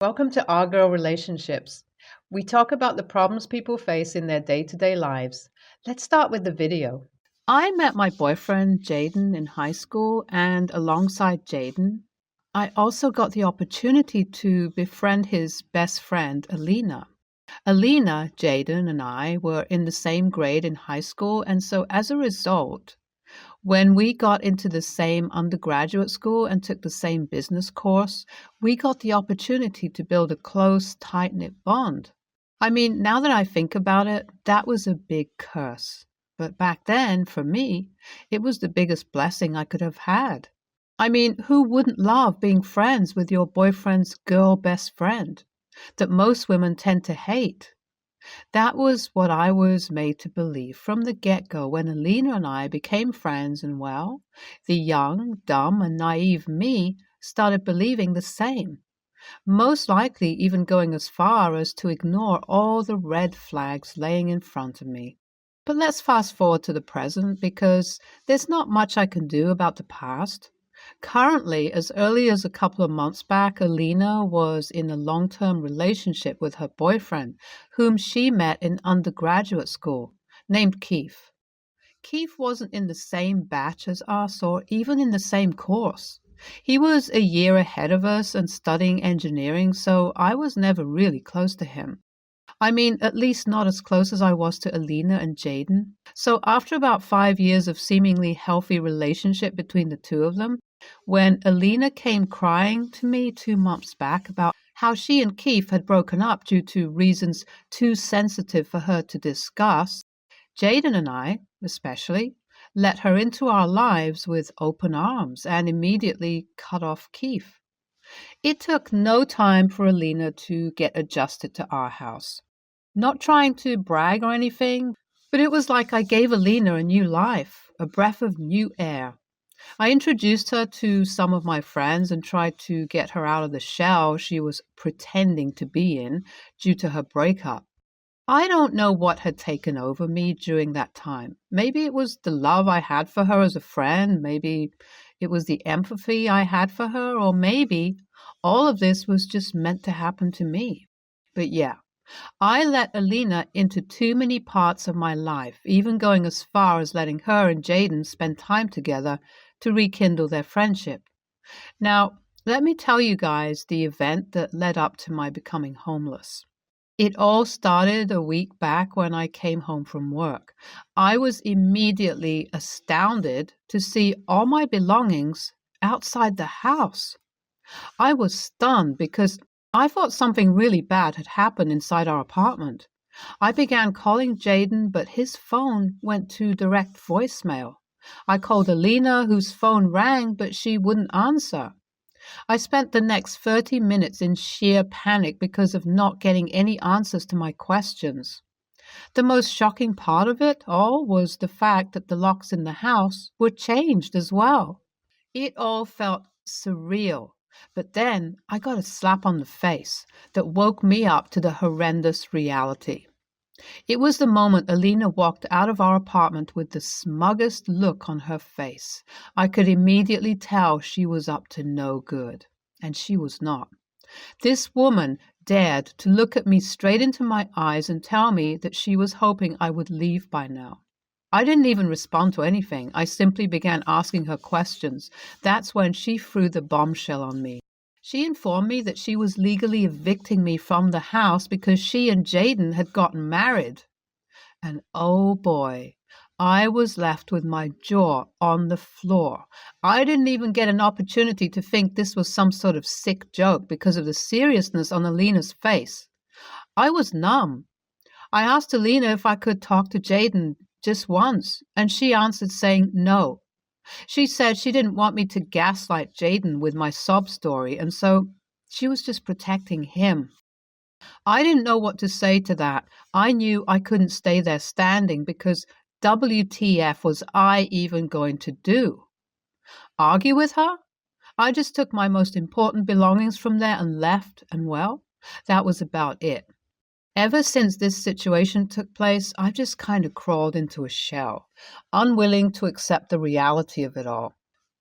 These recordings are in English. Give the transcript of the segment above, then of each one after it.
Welcome to Our Girl Relationships. We talk about the problems people face in their day to day lives. Let's start with the video. I met my boyfriend Jaden in high school, and alongside Jaden, I also got the opportunity to befriend his best friend, Alina. Alina, Jaden, and I were in the same grade in high school, and so as a result, when we got into the same undergraduate school and took the same business course, we got the opportunity to build a close, tight knit bond. I mean, now that I think about it, that was a big curse. But back then, for me, it was the biggest blessing I could have had. I mean, who wouldn't love being friends with your boyfriend's girl best friend that most women tend to hate? That was what I was made to believe from the get-go when Alina and I became friends, and well, the young, dumb, and naive me started believing the same, most likely even going as far as to ignore all the red flags laying in front of me. But let's fast forward to the present because there's not much I can do about the past. Currently, as early as a couple of months back, Alina was in a long-term relationship with her boyfriend, whom she met in undergraduate school, named Keith. Keith wasn't in the same batch as us or even in the same course. He was a year ahead of us and studying engineering, so I was never really close to him. I mean, at least not as close as I was to Alina and Jaden. So after about 5 years of seemingly healthy relationship between the two of them, when Alina came crying to me 2 months back about how she and Keith had broken up due to reasons too sensitive for her to discuss, Jaden and I, especially, let her into our lives with open arms and immediately cut off Keith. It took no time for Alina to get adjusted to our house. Not trying to brag or anything, but it was like I gave Alina a new life, a breath of new air. I introduced her to some of my friends and tried to get her out of the shell she was pretending to be in due to her breakup. I don't know what had taken over me during that time. Maybe it was the love I had for her as a friend, maybe it was the empathy I had for her, or maybe all of this was just meant to happen to me. But yeah, I let Alina into too many parts of my life, even going as far as letting her and Jaden spend time together to rekindle their friendship. Now, let me tell you guys the event that led up to my becoming homeless. It all started a week back when I came home from work. I was immediately astounded to see all my belongings outside the house. I was stunned because I thought something really bad had happened inside our apartment. I began calling Jaden, but his phone went to direct voicemail. I called Alina, whose phone rang, but she wouldn't answer. I spent the next 30 minutes in sheer panic because of not getting any answers to my questions. The most shocking part of it all was the fact that the locks in the house were changed as well. It all felt surreal. But then I got a slap on the face that woke me up to the horrendous reality. It was the moment Alina walked out of our apartment with the smuggest look on her face. I could immediately tell she was up to no good. And she was not. This woman dared to look at me straight into my eyes and tell me that she was hoping I would leave by now. I didn't even respond to anything. I simply began asking her questions. That's when she threw the bombshell on me. She informed me that she was legally evicting me from the house because she and Jaden had gotten married. And oh boy, I was left with my jaw on the floor. I didn't even get an opportunity to think this was some sort of sick joke because of the seriousness on Alina's face. I was numb. I asked Alina if I could talk to Jaden just once, and she answered saying no. She said she didn't want me to gaslight Jaden with my sob story, and so she was just protecting him. I didn't know what to say to that. I knew I couldn't stay there standing because WTF was I even going to do? Argue with her? I just took my most important belongings from there and left, and well, that was about it. Ever since this situation took place, I've just kind of crawled into a shell, unwilling to accept the reality of it all.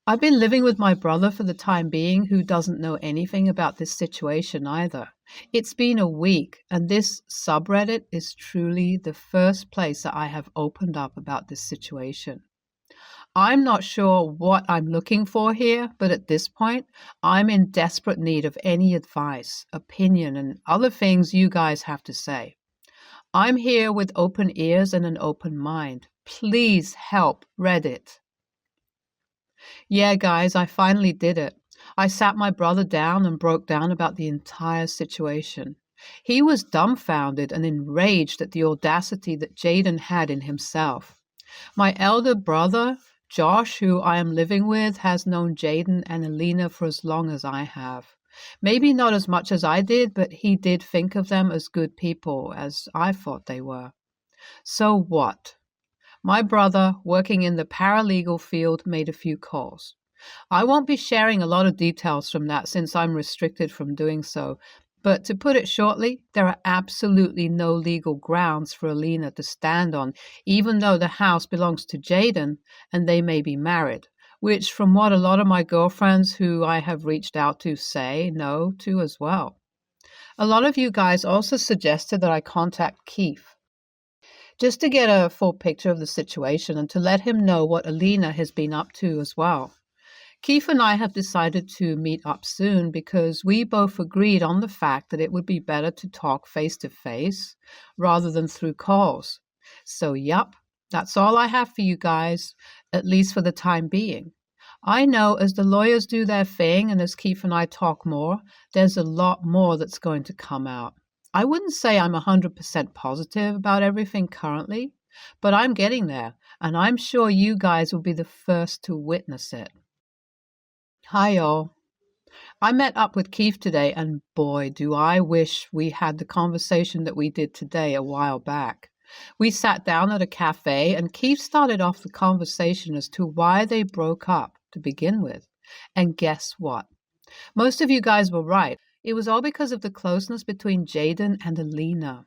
I've been living with my brother for the time being, who doesn't know anything about this situation either. It's been a week, and this subreddit is truly the first place that I have opened up about this situation. I'm not sure what I'm looking for here, but at this point, I'm in desperate need of any advice, opinion, and other things you guys have to say. I'm here with open ears and an open mind. Please help Reddit. Yeah, guys, I finally did it. I sat my brother down and broke down about the entire situation. He was dumbfounded and enraged at the audacity that Jaden had in himself. My elder brother, Josh, who I am living with, has known Jaden and Alina for as long as I have. Maybe not as much as I did, but he did think of them as good people, as I thought they were. So what? My brother, working in the paralegal field, made a few calls. I won't be sharing a lot of details from that since I'm restricted from doing so, but to put it shortly, there are absolutely no legal grounds for Alina to stand on, even though the house belongs to Jaden and they may be married, which from what a lot of my girlfriends who I have reached out to say no to as well. A lot of you guys also suggested that I contact Keith, just to get a full picture of the situation and to let him know what Alina has been up to as well. Keith and I have decided to meet up soon because we both agreed on the fact that it would be better to talk face to face rather than through calls. So, yup, that's all I have for you guys, at least for the time being. I know as the lawyers do their thing and as Keith and I talk more, there's a lot more that's going to come out. I wouldn't say I'm 100% positive about everything currently, but I'm getting there, and I'm sure you guys will be the first to witness it. Hi, y'all. I met up with Keith today, and boy, do I wish we had the conversation that we did today a while back. We sat down at a cafe, and Keith started off the conversation as to why they broke up to begin with. And guess what? Most of you guys were right. It was all because of the closeness between Jaden and Alina.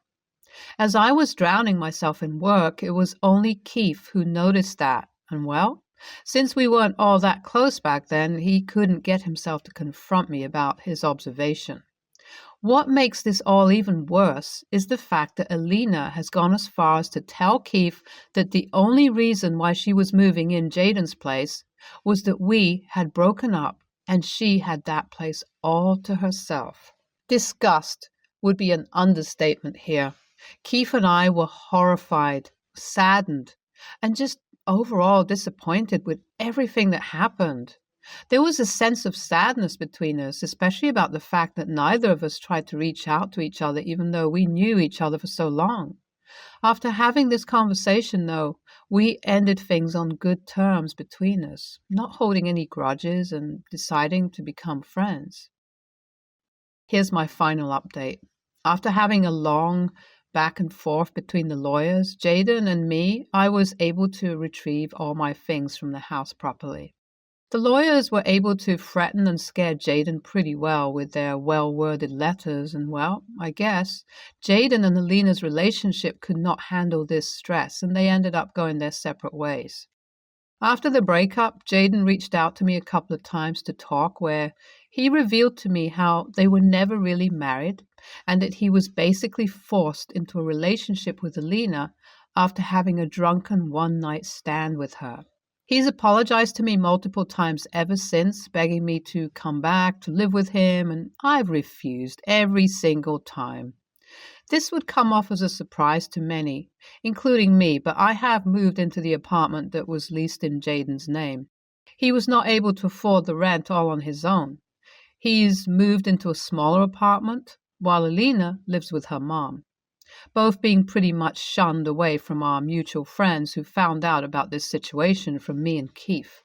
As I was drowning myself in work, it was only Keith who noticed that, and well, since we weren't all that close back then, he couldn't get himself to confront me about his observation. What makes this all even worse is the fact that Alina has gone as far as to tell Keith that the only reason why she was moving in Jaden's place was that we had broken up and she had that place all to herself. Disgust would be an understatement here. Keith and I were horrified, saddened, and just overall disappointed with everything that happened. There was a sense of sadness between us, especially about the fact that neither of us tried to reach out to each other, even though we knew each other for so long. After having this conversation, though, we ended things on good terms between us, not holding any grudges and deciding to become friends. Here's my final update. After having a long back and forth between the lawyers, Jaden and me, I was able to retrieve all my things from the house properly. The lawyers were able to threaten and scare Jaden pretty well with their well-worded letters, and well, I guess, Jaden and Alina's relationship could not handle this stress, and they ended up going their separate ways. After the breakup, Jaden reached out to me a couple of times to talk, where he revealed to me how they were never really married, and that he was basically forced into a relationship with Alina after having a drunken one-night stand with her. He's apologized to me multiple times ever since, begging me to come back to live with him, and I've refused every single time. This would come off as a surprise to many, including me, but I have moved into the apartment that was leased in Jaden's name. He was not able to afford the rent all on his own. He's moved into a smaller apartment, while Alina lives with her mom, both being pretty much shunned away from our mutual friends who found out about this situation from me and Keith.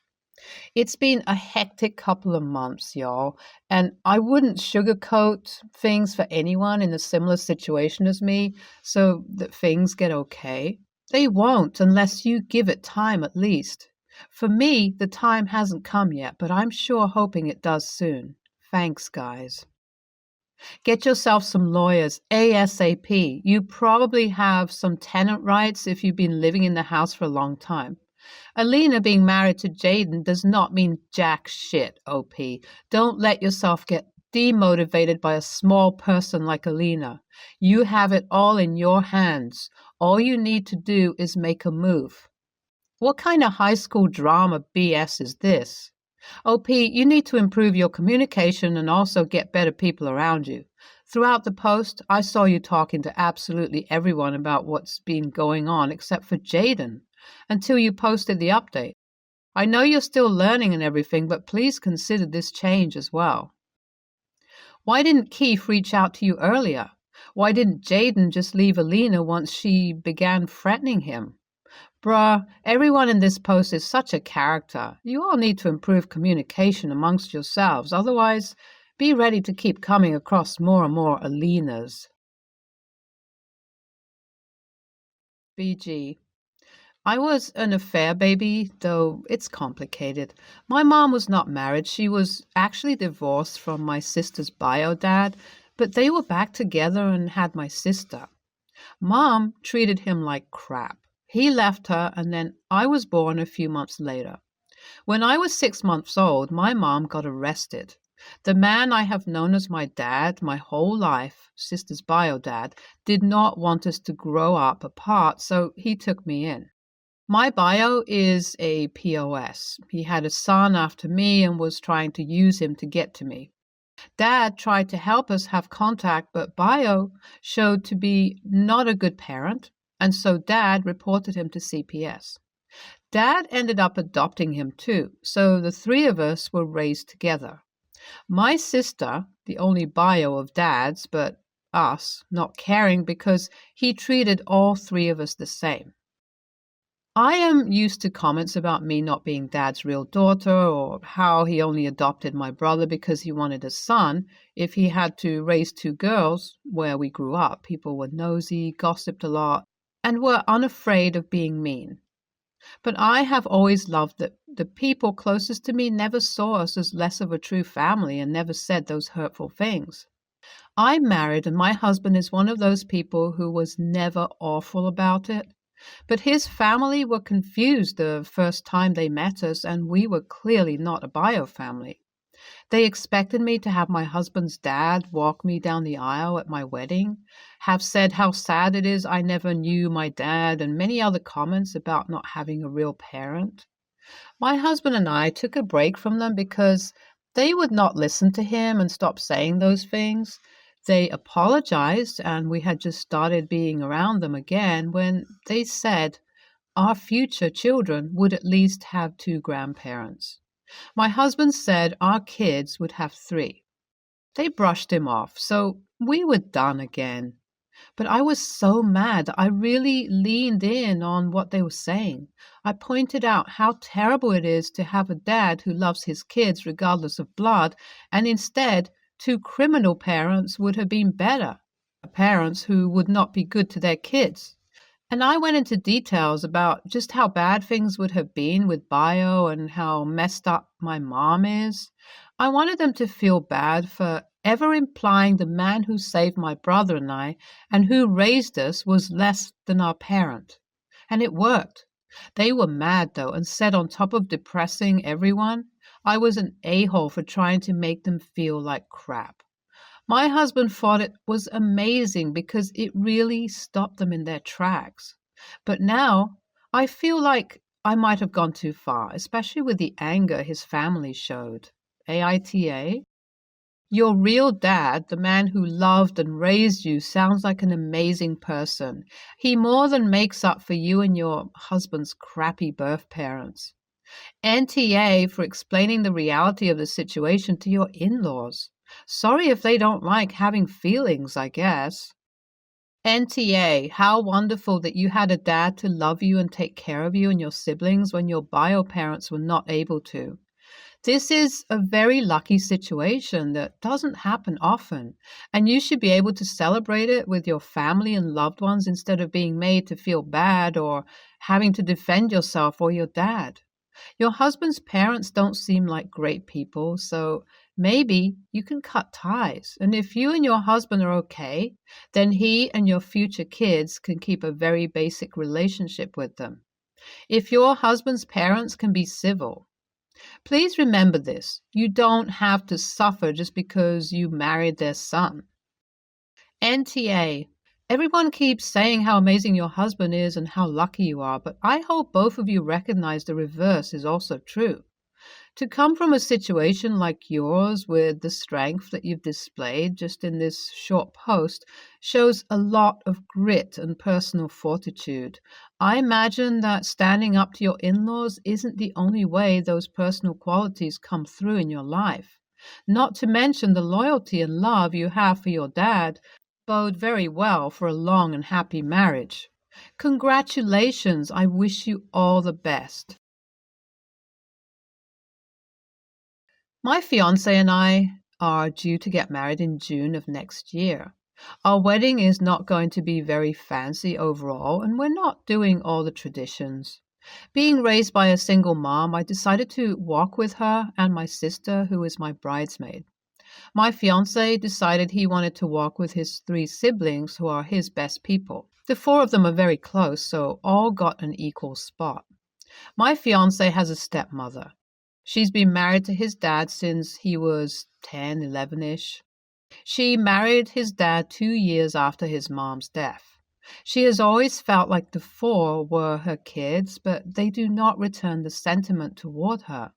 It's been a hectic couple of months, y'all, and I wouldn't sugarcoat things for anyone in a similar situation as me so that things get okay. They won't unless you give it time at least. For me, the time hasn't come yet, but I'm sure hoping it does soon. Thanks, guys. Get yourself some lawyers ASAP. You probably have some tenant rights if you've been living in the house for a long time. Alina being married to Jaden does not mean jack shit, OP. Don't let yourself get demotivated by a small person like Alina. You have it all in your hands. All you need to do is make a move. What kind of high school drama BS is this? OP, you need to improve your communication and also get better people around you. Throughout the post, I saw you talking to absolutely everyone about what's been going on except for Jaden, until you posted the update. I know you're still learning and everything, but please consider this change as well. Why didn't Keith reach out to you earlier? Why didn't Jaden just leave Alina once she began threatening him? Bruh, everyone in this post is such a character. You all need to improve communication amongst yourselves. Otherwise, be ready to keep coming across more and more Alinas. BG. I was an affair baby, though it's complicated. My mom was not married. She was actually divorced from my sister's bio dad, but they were back together and had my sister. Mom treated him like crap. He left her, and then I was born a few months later. When I was 6 months old, my mom got arrested. The man I have known as my dad my whole life, sister's bio dad, did not want us to grow up apart, so he took me in. My bio is a POS. He had a son after me and was trying to use him to get to me. Dad tried to help us have contact, but bio showed to be not a good parent, and so Dad reported him to CPS. Dad ended up adopting him too, so the three of us were raised together. My sister, the only bio of Dad's, but us, not caring because he treated all three of us the same. I am used to comments about me not being Dad's real daughter, or how he only adopted my brother because he wanted a son. If he had to raise two girls where we grew up, people were nosy, gossiped a lot, and were unafraid of being mean. But I have always loved that the people closest to me never saw us as less of a true family and never said those hurtful things. I'm married, and my husband is one of those people who was never awful about it. But his family were confused the first time they met us, and we were clearly not a bio family. They expected me to have my husband's dad walk me down the aisle at my wedding, have said how sad it is I never knew my dad, and many other comments about not having a real parent. My husband and I took a break from them because they would not listen to him and stop saying those things. They apologized, and we had just started being around them again when they said our future children would at least have 2 grandparents. My husband said our kids would have 3. They brushed him off, so we were done again. But I was so mad that I really leaned in on what they were saying. I pointed out how terrible it is to have a dad who loves his kids regardless of blood, and instead 2 criminal parents would have been better, parents who would not be good to their kids. And I went into details about just how bad things would have been with bio and how messed up my mom is. I wanted them to feel bad for ever implying the man who saved my brother and I and who raised us was less than our parent. And it worked. They were mad, though, and said on top of depressing everyone, I was an a-hole for trying to make them feel like crap. My husband thought it was amazing because it really stopped them in their tracks. But now I feel like I might have gone too far, especially with the anger his family showed. AITA? Your real dad, the man who loved and raised you, sounds like an amazing person. He more than makes up for you and your husband's crappy birth parents. NTA for explaining the reality of the situation to your in-laws. Sorry if they don't like having feelings, I guess. NTA, how wonderful that you had a dad to love you and take care of you and your siblings when your bio parents were not able to. This is a very lucky situation that doesn't happen often, and you should be able to celebrate it with your family and loved ones instead of being made to feel bad or having to defend yourself or your dad. Your husband's parents don't seem like great people, so maybe you can cut ties. And if you and your husband are okay, then he and your future kids can keep a very basic relationship with them. If your husband's parents can be civil, please remember this. You don't have to suffer just because you married their son. NTA. Everyone keeps saying how amazing your husband is and how lucky you are, but I hope both of you recognize the reverse is also true. To come from a situation like yours with the strength that you've displayed just in this short post shows a lot of grit and personal fortitude. I imagine that standing up to your in-laws isn't the only way those personal qualities come through in your life. Not to mention the loyalty and love you have for your dad bode very well for a long and happy marriage. Congratulations. I wish you all the best. My fiance and I are due to get married in June of next year. Our wedding is not going to be very fancy overall, and we're not doing all the traditions. Being raised by a single mom, I decided to walk with her and my sister, who is my bridesmaid. My fiance decided he wanted to walk with his 3 siblings, who are his best people. The 4 of them are very close, so all got an equal spot. My fiance has a stepmother. She's been married to his dad since he was 10, 11-ish. She married his dad 2 years after his mom's death. She has always felt like the 4 were her kids, but they do not return the sentiment toward her.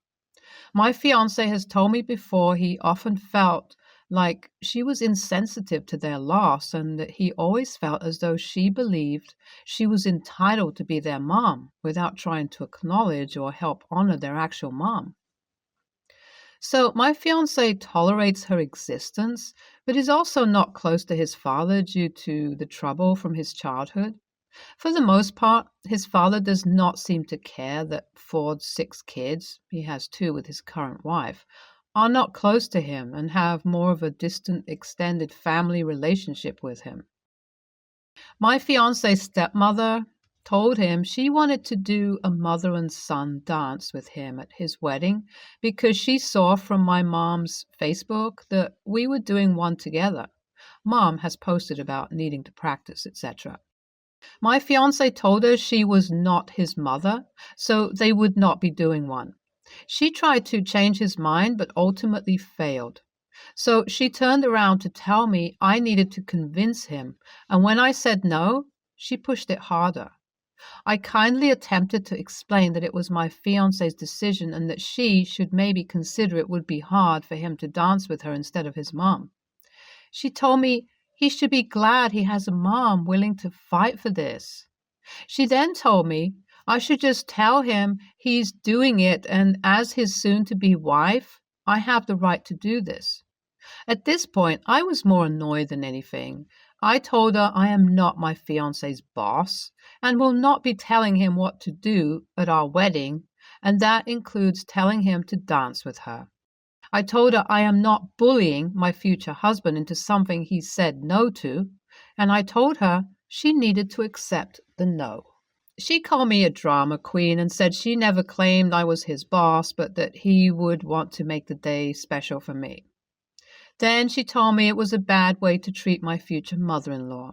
My fiance has told me before he often felt like she was insensitive to their loss and that he always felt as though she believed she was entitled to be their mom without trying to acknowledge or help honor their actual mom. So my fiance tolerates her existence, but is also not close to his father due to the trouble from his childhood. For the most part, his father does not seem to care that Ford's 6 kids, he has 2 with his current wife, are not close to him and have more of a distant extended family relationship with him. My fiance's stepmother told him she wanted to do a mother and son dance with him at his wedding because she saw from my mom's Facebook that we were doing one together. Mom has posted about needing to practice, etc. My fiance told her she was not his mother, so they would not be doing one. She tried to change his mind, but ultimately failed. So she turned around to tell me I needed to convince him, and when I said no, she pushed it harder. I kindly attempted to explain that it was my fiance's decision and that she should maybe consider it would be hard for him to dance with her instead of his mom. She told me he should be glad he has a mom willing to fight for this. She then told me I should just tell him he's doing it, and as his soon-to-be wife, I have the right to do this. At this point, I was more annoyed than anything. I told her I am not my fiance's boss and will not be telling him what to do at our wedding, and that includes telling him to dance with her. I told her I am not bullying my future husband into something he said no to, and I told her she needed to accept the no. She called me a drama queen and said she never claimed I was his boss, but that he would want to make the day special for me. Then she told me it was a bad way to treat my future mother-in-law.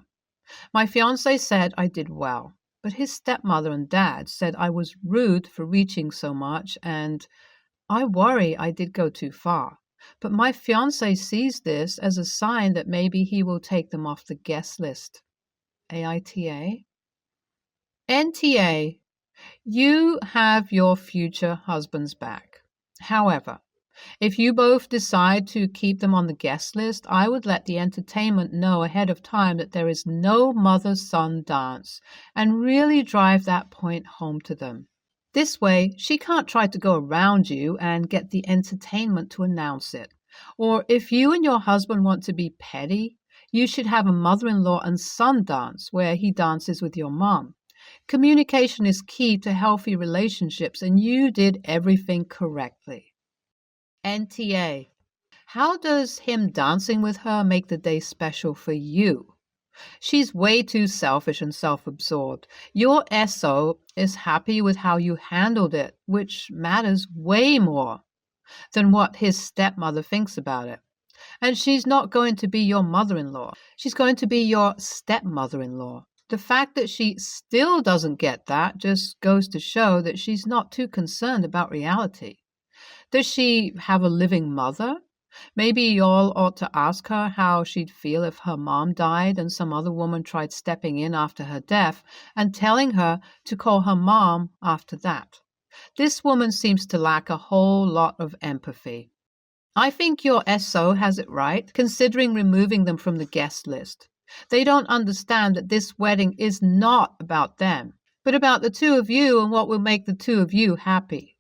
My fiancé said I did well, but his stepmother and dad said I was rude for reaching so much, and I worry I did go too far. But my fiancé sees this as a sign that maybe he will take them off the guest list. AITA? NTA. You have your future husband's back. However, if you both decide to keep them on the guest list, I would let the entertainment know ahead of time that there is no mother-son dance and really drive that point home to them. This way, she can't try to go around you and get the entertainment to announce it. Or if you and your husband want to be petty, you should have a mother-in-law and son dance where he dances with your mom. Communication is key to healthy relationships, and you did everything correctly. NTA. How does him dancing with her make the day special for you? She's way too selfish and self-absorbed. Your SO is happy with how you handled it, which matters way more than what his stepmother thinks about it. And she's not going to be your mother-in-law. She's going to be your stepmother-in-law. The fact that she still doesn't get that just goes to show that she's not too concerned about reality. Does she have a living mother? Maybe y'all ought to ask her how she'd feel if her mom died and some other woman tried stepping in after her death and telling her to call her mom after that. This woman seems to lack a whole lot of empathy. I think your SO has it right, considering removing them from the guest list. They don't understand that this wedding is not about them, but about the two of you and what will make the two of you happy.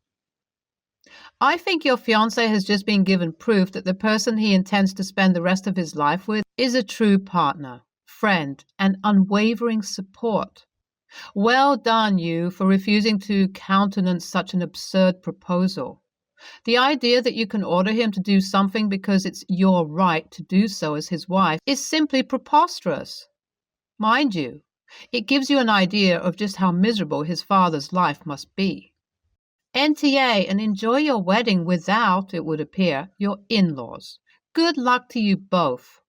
I think your fiancé has just been given proof that the person he intends to spend the rest of his life with is a true partner, friend, and unwavering support. Well done, you, for refusing to countenance such an absurd proposal. The idea that you can order him to do something because it's your right to do so as his wife is simply preposterous. Mind you, it gives you an idea of just how miserable his father's life must be. NTA, and enjoy your wedding without, it would appear, your in-laws. Good luck to you both.